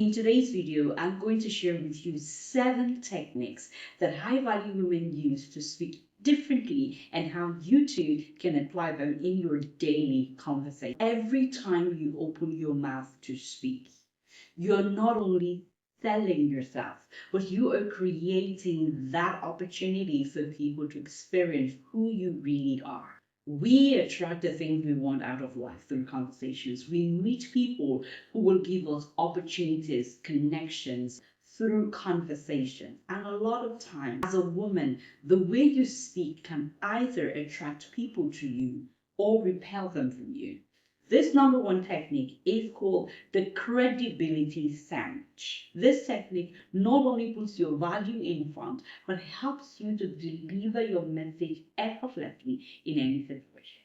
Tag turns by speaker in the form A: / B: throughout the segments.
A: In today's video, I'm going to share with you 7 techniques that high-value women use to speak differently and how you too can apply them in your daily conversation. Every time you open your mouth to speak, you're not only selling yourself, but you are creating that opportunity for people to experience who you really are. We attract the things we want out of life through conversations. We meet people who will give us opportunities, connections through conversation. And a lot of times, as a woman, the way you speak can either attract people to you or repel them from you. This number 1 technique is called the credibility sandwich. This technique not only puts your value in front, but helps you to deliver your message effortlessly in any situation.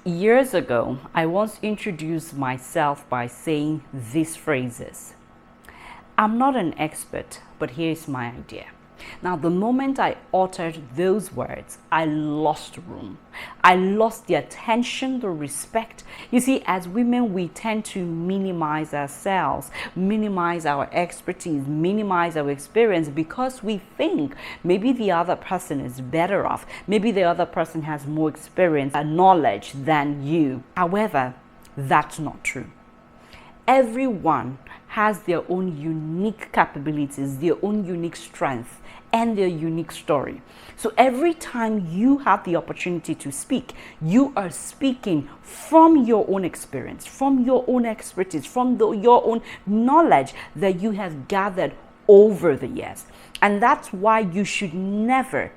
B: Years ago, I once introduced myself by saying these phrases. I'm not an expert, but here's my idea. Now, the moment I uttered those words, I lost room. I lost the attention, the respect. You see, as women, we tend to minimize ourselves, minimize our expertise, minimize our experience because we think maybe the other person is better off. Maybe the other person has more experience and knowledge than you. However, that's not true. Everyone has their own unique capabilities, their own unique strength, and their unique story. So every time you have the opportunity to speak, you are speaking from your own experience, from your own expertise, from your own knowledge that you have gathered over the years. And that's why you should never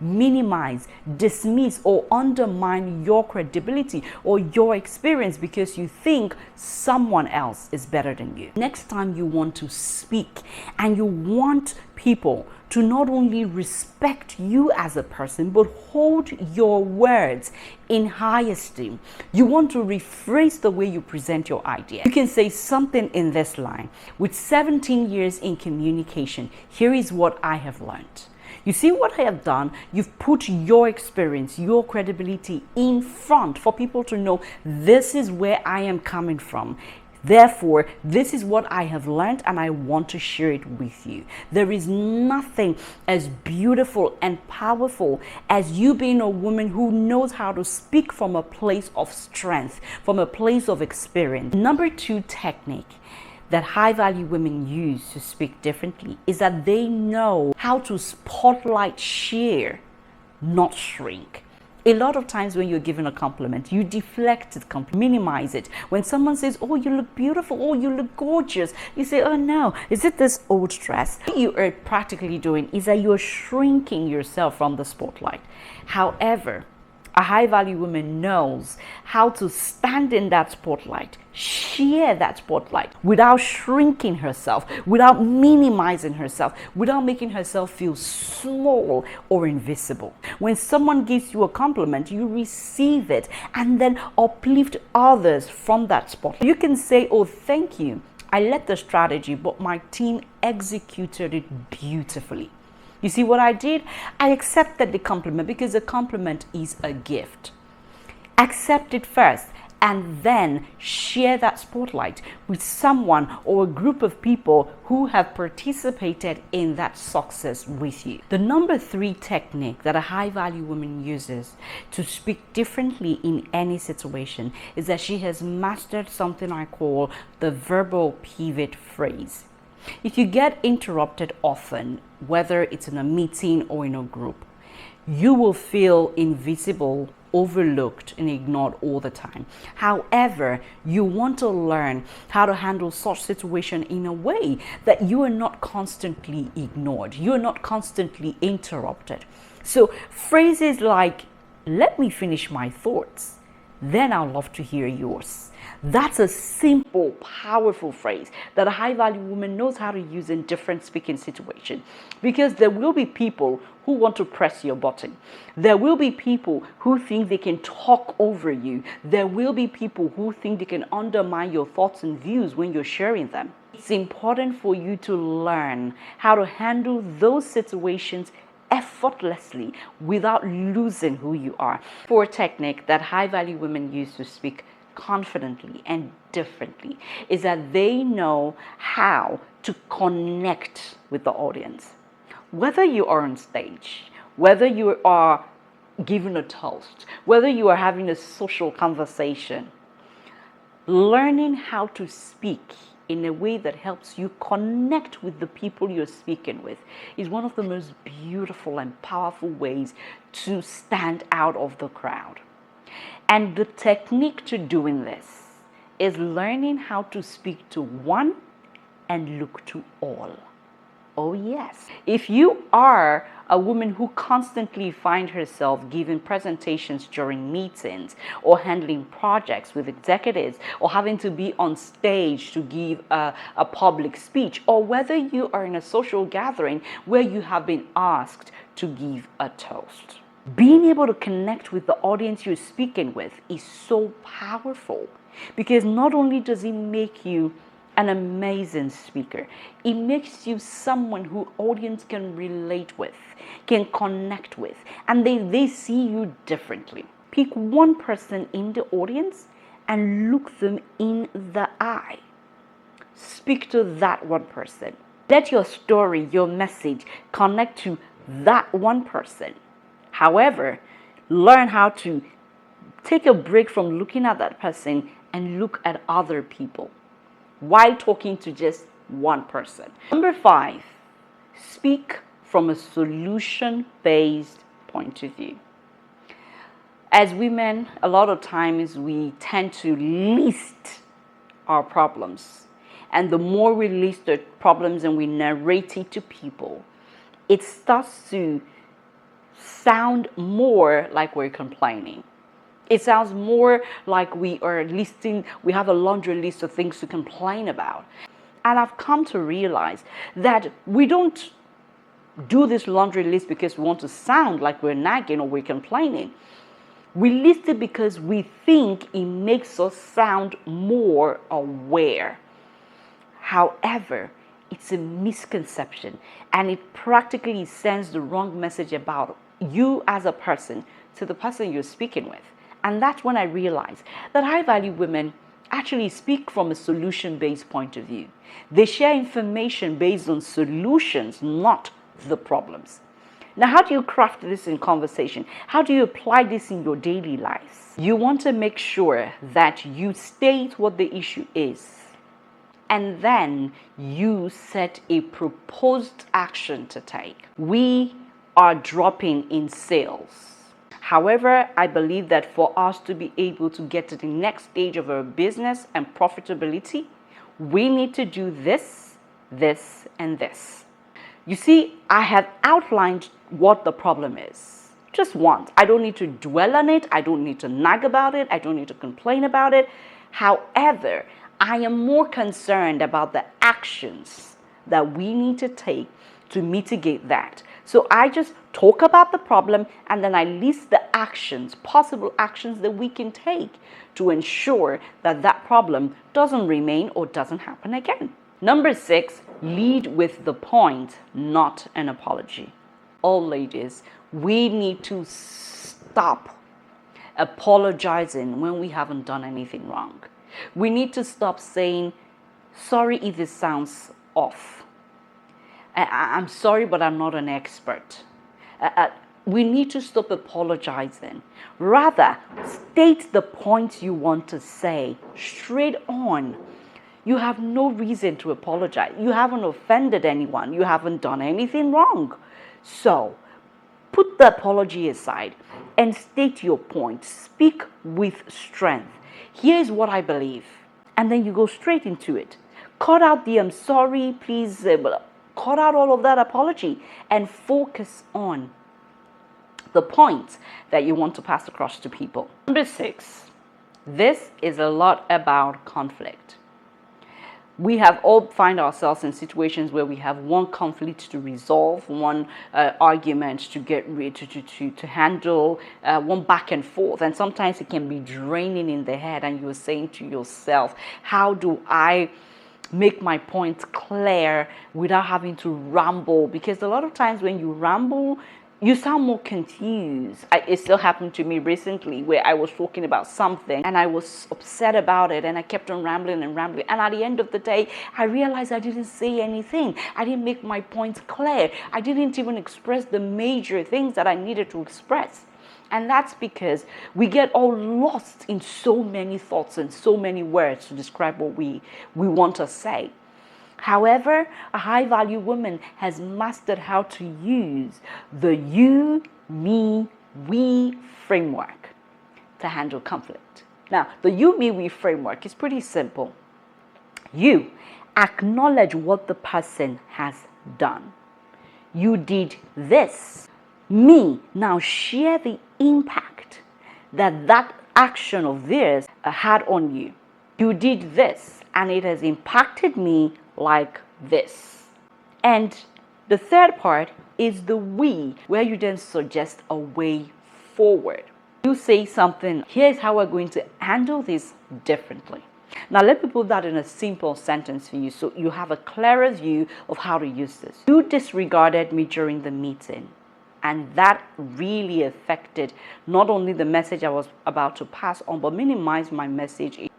B: minimize, dismiss, or undermine your credibility or your experience because you think someone else is better than you. Next time you want to speak and you want people to not only respect you as a person, but hold your words in high esteem. You want to rephrase the way you present your idea. You can say something in this line. With 17 years in communication, here is what I have learned. You see what I have done? You've put your experience, your credibility in front for people to know this is where I am coming from. Therefore, this is what I have learned and I want to share it with you. There is nothing as beautiful and powerful as you being a woman who knows how to speak from a place of strength, from a place of experience. Number 2 technique that high-value women use to speak differently is that they know how to spotlight share, not shrink. A lot of times when you're given a compliment, you deflect it, minimize it. When someone says, oh, you look beautiful, oh, you look gorgeous, you say, oh no, is it this old dress? What you are practically doing is that you're shrinking yourself from the spotlight. However, a high-value woman knows how to stand in that spotlight, share that spotlight without shrinking herself, without minimizing herself, without making herself feel small or invisible. When someone gives you a compliment, you receive it and then uplift others from that spotlight. You can say, oh, thank you. I led the strategy, but my team executed it beautifully. You see what I did? I accepted the compliment because a compliment is a gift. Accept it first and then share that spotlight with someone or a group of people who have participated in that success with you. The number 3 technique that a high-value woman uses to speak differently in any situation is that she has mastered something I call the verbal pivot phrase. If you get interrupted often, whether it's in a meeting or in a group, you will feel invisible, overlooked, and ignored all the time. However, you want to learn how to handle such situation in a way that you are not constantly ignored, you are not constantly interrupted. So phrases like, let me finish my thoughts, then I'll love to hear yours. That's a simple, powerful phrase that a high-value woman knows how to use in different speaking situations. Because there will be people who want to press your button. There will be people who think they can talk over you. There will be people who think they can undermine your thoughts and views when you're sharing them. It's important for you to learn how to handle those situations effortlessly without losing who you are. For a technique that high-value women use to speak confidently and differently is that they know how to connect with the audience. Whether you are on stage, whether you are giving a toast, whether you are having a social conversation, learning how to speak in a way that helps you connect with the people you're speaking with is one of the most beautiful and powerful ways to stand out of the crowd. And the technique to doing this is learning how to speak to one and look to all. Oh, yes. If you are a woman who constantly finds herself giving presentations during meetings or handling projects with executives or having to be on stage to give a public speech, or whether you are in a social gathering where you have been asked to give a toast, being able to connect with the audience you're speaking with is so powerful, because not only does it make you an amazing speaker, it makes you someone who audience can relate with, can connect with, and they see you differently. Pick one person in the audience and look them in the eye. Speak to that one person. Let your story, your message connect to that one person. However, learn how to take a break from looking at that person and look at other people while talking to just one person. Number 5, speak from a solution-based point of view. As women, a lot of times we tend to list our problems. And the more we list the problems and we narrate it to people, it starts to sound more like we're complaining. It sounds more like we have a laundry list of things to complain about. And I've come to realize that we don't do this laundry list because we want to sound like we're nagging or we're complaining. We list it because we think it makes us sound more aware. However, it's a misconception, and it practically sends the wrong message about you as a person to the person you're speaking with. And that's when I realized that high-value women actually speak from a solution-based point of view. They share information based on solutions, not the problems. Now, how do you craft this in conversation? How do you apply this in your daily lives? You want to make sure that you state what the issue is, and then you set a proposed action to take. We are dropping in sales. However, I believe that for us to be able to get to the next stage of our business and profitability, we need to do this, this, and this. You see, I have outlined what the problem is. Just once. I don't need to dwell on it. I don't need to nag about it. I don't need to complain about it. However, I am more concerned about the actions that we need to take to mitigate that. So I just talk about the problem and then I list the actions, possible actions that we can take to ensure that that problem doesn't remain or doesn't happen again. Number 6, lead with the point, not an apology. All ladies, we need to stop apologizing when we haven't done anything wrong. We need to stop saying, sorry if it sounds off. I'm sorry, but I'm not an expert. We need to stop apologizing. Rather, state the point you want to say straight on. You have no reason to apologize. You haven't offended anyone. You haven't done anything wrong. So, put the apology aside and state your point. Speak with strength. Here's what I believe. And then you go straight into it. Cut out the I'm sorry, please. Cut out all of that apology and focus on the point that you want to pass across to people. Number 6, this is a lot about conflict. We have all find ourselves in situations where we have one conflict to resolve, one argument to get rid to handle, one back and forth, and sometimes it can be draining in the head, and you're saying to yourself, how do I make my point clear without having to ramble? Because a lot of times when you ramble, You sound more confused. It still happened to me recently where I was talking about something and I was upset about it and I kept on rambling and rambling. And at the end of the day, I realized I didn't say anything. I didn't make my points clear. I didn't even express the major things that I needed to express. And that's because we get all lost in so many thoughts and so many words to describe what we want to say. However, a high-value woman has mastered how to use the you, me, we framework to handle conflict. Now, the you, me, we framework is pretty simple. You acknowledge what the person has done. You did this. Me, now share the impact that action of theirs had on you. You did this and it has impacted me like this. And the third part is the we, where you then suggest a way forward. You say something, here's how we're going to handle this differently. Now let me put that in a simple sentence for you so you have a clearer view of how to use this. You disregarded me during the meeting, and that really affected not only the message I was about to pass on, but minimized my message.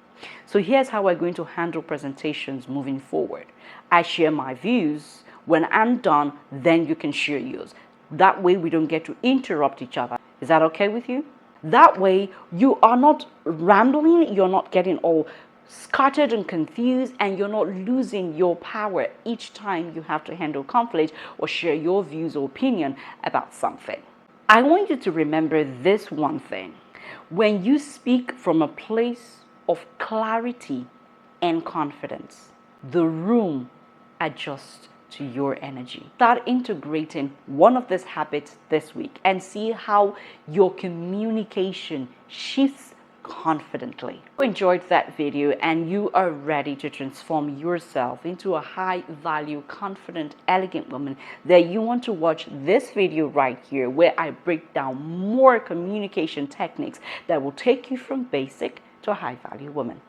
B: So here's how we're going to handle presentations moving forward. I share my views. When I'm done, then you can share yours. That way we don't get to interrupt each other. Is that okay with you? That way you are not rambling, you're not getting all scattered and confused, and you're not losing your power each time you have to handle conflict or share your views or opinion about something. I want you to remember this one thing. When you speak from a place of clarity and confidence, the room adjusts to your energy. Start integrating one of these habits this week and see how your communication shifts confidently. If you enjoyed that video and you are ready to transform yourself into a high value, confident, elegant woman, then you want to watch this video right here where I break down more communication techniques that will take you from basic to a high value woman.